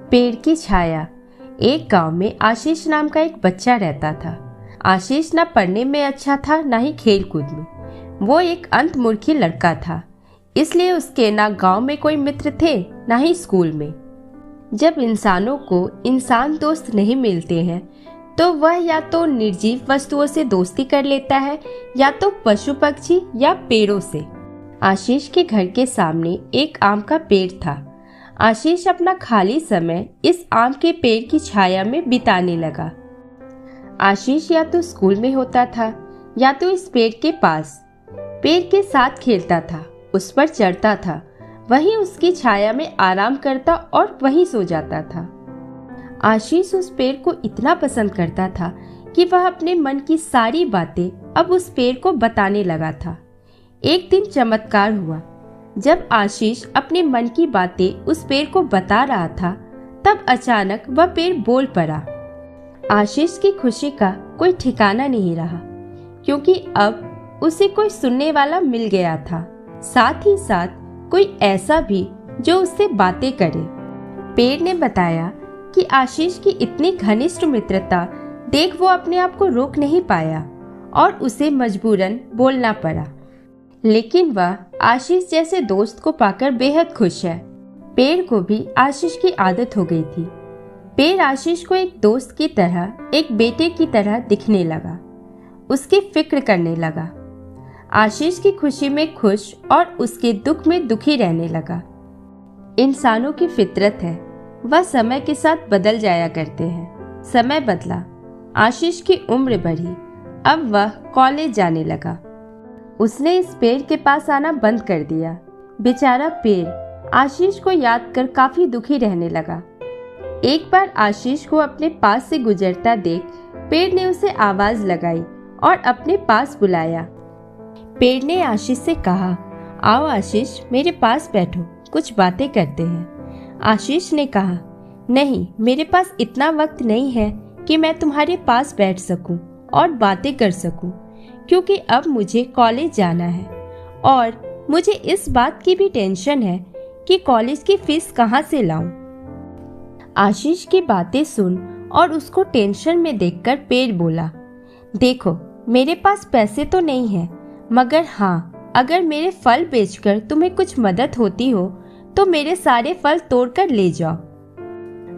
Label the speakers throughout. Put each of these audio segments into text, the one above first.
Speaker 1: पेड़ की छाया। एक गांव में आशीष नाम का एक बच्चा रहता था। आशीष ना पढ़ने में अच्छा था, ना ही खेल कूद में। वो एक अंतर्मुखी लड़का था, इसलिए उसके ना गांव में कोई मित्र थे, ना ही स्कूल में। जब इंसानों को इंसान दोस्त नहीं मिलते हैं तो वह या तो निर्जीव वस्तुओं से दोस्ती कर लेता है, या तो पशु पक्षी या पेड़ों से। आशीष के घर के सामने एक आम का पेड़ था। आशीष अपना खाली समय इस आम के पेड़ की छाया में बिताने लगा। आशीष या तो स्कूल में होता था, या तो इस पेड़ के पास पेड़ के साथ खेलता था, उस पर चढ़ता था, वहीं उसकी छाया में आराम करता और वहीं सो जाता था। आशीष उस पेड़ को इतना पसंद करता था कि वह अपने मन की सारी बातें अब उस पेड़ को बताने लगा था। एक दिन चमत्कार हुआ। जब आशीष अपने मन की बातें उस पेड़ को बता रहा था, तब अचानक वह पेड़ बोल पड़ा। आशीष की खुशी का कोई ठिकाना नहीं रहा, क्योंकि अब उसे कोई सुनने वाला मिल गया था, साथ ही साथ कोई ऐसा भी जो उससे बातें करे। पेड़ ने बताया कि आशीष की इतनी घनिष्ठ मित्रता देख वो अपने आप को रोक नहीं पाया और उसे मजबूरन बोलना पड़ा। लेकिन वह आशीष जैसे दोस्त को पाकर बेहद खुश है। पेड़ को भी आशीष की आदत हो गई थी। पेड़ आशीष को एक दोस्त की तरह, एक बेटे की तरह दिखने लगा, उसकी फिक्र करने लगा। आशीष की खुशी में खुश और उसके दुख में दुखी रहने लगा। इंसानों की फितरत है, वह समय के साथ बदल जाया करते हैं। समय बदला, आशीष की उम्र बढ़ी, अब वह कॉलेज जाने लगा। उसने इस पेड़ के पास आना बंद कर दिया। बेचारा पेड़ आशीष को याद कर काफी दुखी रहने लगा। एक बार आशीष को अपने पास से गुजरता देख पेड़ ने उसे आवाज लगाई और अपने पास बुलाया। पेड़ ने आशीष से कहा, आओ आशीष, मेरे पास बैठो, कुछ बातें करते हैं। आशीष ने कहा, नहीं, मेरे पास इतना वक्त नहीं है कि मैं तुम्हारे पास बैठ सकूं और बातें कर सकूं, क्योंकि अब मुझे कॉलेज जाना है और मुझे इस बात की भी टेंशन है कि कॉलेज की फीस कहाँ से लाऊं। आशीष की बातें सुन और उसको टेंशन में देखकर पेड़ बोला, देखो, मेरे पास पैसे तो नहीं है, मगर हाँ, अगर मेरे फल बेचकर तुम्हें कुछ मदद होती हो तो मेरे सारे फल तोड़कर ले जाओ।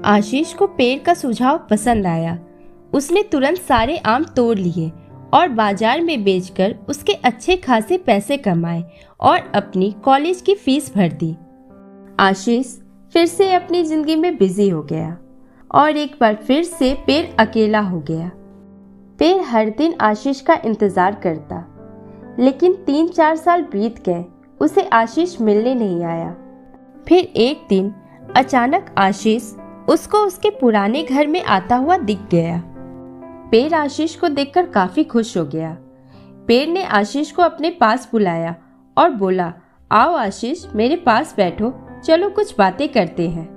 Speaker 1: आशीष को पेड़ का सुझाव पसंद आया। उसने तुरंत सारे आम तोड़ लिए और बाजार में बेचकर उसके अच्छे खासे पैसे कमाए और अपनी कॉलेज की फीस भर दी। आशीष फिर से अपनी जिंदगी में बिजी हो गया और एक बार फिर से पेड़ अकेला हो गया। पेड़ हर दिन आशीष का इंतजार करता, लेकिन 3-4 साल बीत गए, उसे आशीष मिलने नहीं आया। फिर एक दिन अचानक आशीष उसको उसके पुराने घर में आता हुआ दिख गया। पेड़ आशीष को देखकर काफी खुश हो गया। पेड़ ने आशीष को अपने पास बुलाया और बोला, आओ आशीष, मेरे पास बैठो, चलो कुछ बातें करते हैं।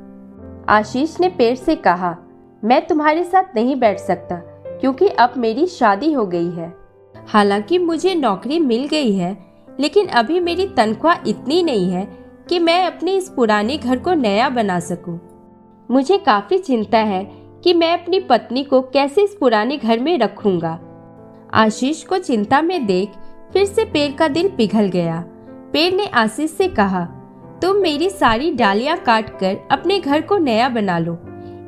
Speaker 1: आशीष ने पेड़ से कहा, मैं तुम्हारे साथ नहीं बैठ सकता, क्योंकि अब मेरी शादी हो गई है। हालांकि मुझे नौकरी मिल गई है, लेकिन अभी मेरी तनख्वाह इतनी नहीं है कि मैं अपने इस पुराने घर को नया बना सकूं। मुझे काफी चिंता है कि मैं अपनी पत्नी को कैसे इस पुराने घर में रखूंगा। आशीष को चिंता में देख फिर से पेड़ का दिल पिघल गया। पेड़ ने आशीष से कहा, तुम मेरी सारी डालियां काटकर अपने घर को नया बना लो,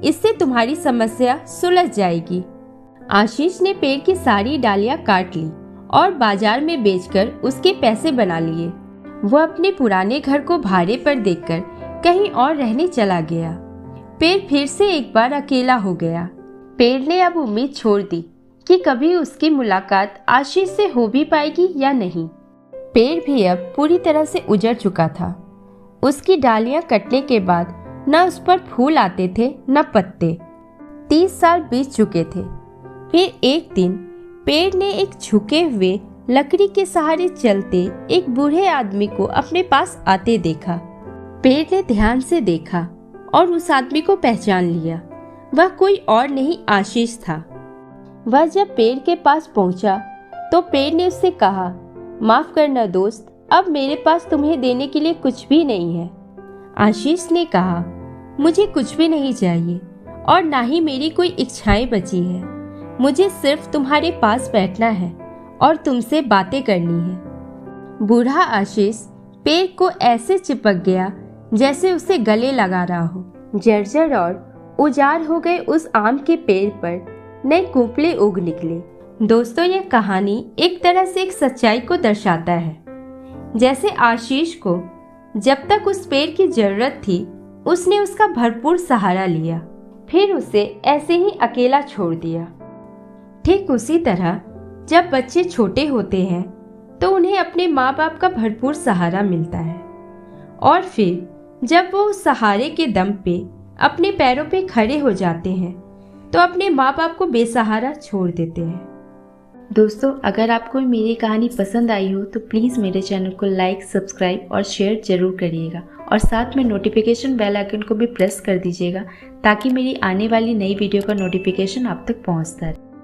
Speaker 1: इससे तुम्हारी समस्या सुलझ जाएगी। आशीष ने पेड़ की सारी डालियां काट ली और बाजार में बेचकर उसके पैसे बना लिए। वह अपने पुराने घर को भाड़े पर देकर कहीं और रहने चला गया। पेड़ फिर से एक बार अकेला हो गया। पेड़ ने अब उम्मीद छोड़ दी कि कभी उसकी मुलाकात आशीष से हो भी पाएगी या नहीं। पेड़ भी अब पूरी तरह से उजड़ चुका था। उसकी डालियां कटने के बाद न उस पर फूल आते थे न पत्ते। 30 साल बीत चुके थे। फिर एक दिन पेड़ ने एक झुके हुए लकड़ी के सहारे चलते एक बूढ़े आदमी को अपने पास आते देखा। पेड़ ने ध्यान से देखा और उस आदमी को पहचान लिया। वह कोई और नहीं, आशीष था। वह जब पेड़ के पास पहुंचा तो पेड़ ने उससे कहा, माफ करना दोस्त, अब मेरे पास तुम्हें देने के लिए कुछ भी नहीं है। आशीष ने कहा, मुझे कुछ भी नहीं चाहिए और ना ही मेरी कोई इच्छाएं बची है। मुझे सिर्फ तुम्हारे पास बैठना है और तुमसे बातें करनी है। बूढ़ा आशीष पेड़ को ऐसे चिपक गया जैसे उसे गले लगा रहा हो। जर्जर और उजाड़ हो गए उस आम के पेड़ पर नए कुंपले उग निकले। दोस्तों, यह कहानी एक तरह से एक सच्चाई को दर्शाता है। जैसे आशीष को जब तक उस पेड़ की जरूरत थी उसने उसका भरपूर सहारा लिया, फिर उसे ऐसे ही अकेला छोड़ दिया। ठीक उसी तरह जब बच्चे छोटे होते हैं तो उन्हें अपने माँ बाप का भरपूर सहारा मिलता है और फिर जब वो उस सहारे के दम पे अपने पैरों पे खड़े हो जाते हैं तो अपने माँ बाप को बेसहारा छोड़ देते हैं।
Speaker 2: दोस्तों, अगर आपको मेरी कहानी पसंद आई हो तो प्लीज़ मेरे चैनल को लाइक, सब्सक्राइब और शेयर जरूर करिएगा और साथ में नोटिफिकेशन बेल आइकन को भी प्रेस कर दीजिएगा ताकि मेरी आने वाली नई वीडियो का नोटिफिकेशन आप तक पहुंचता रहे।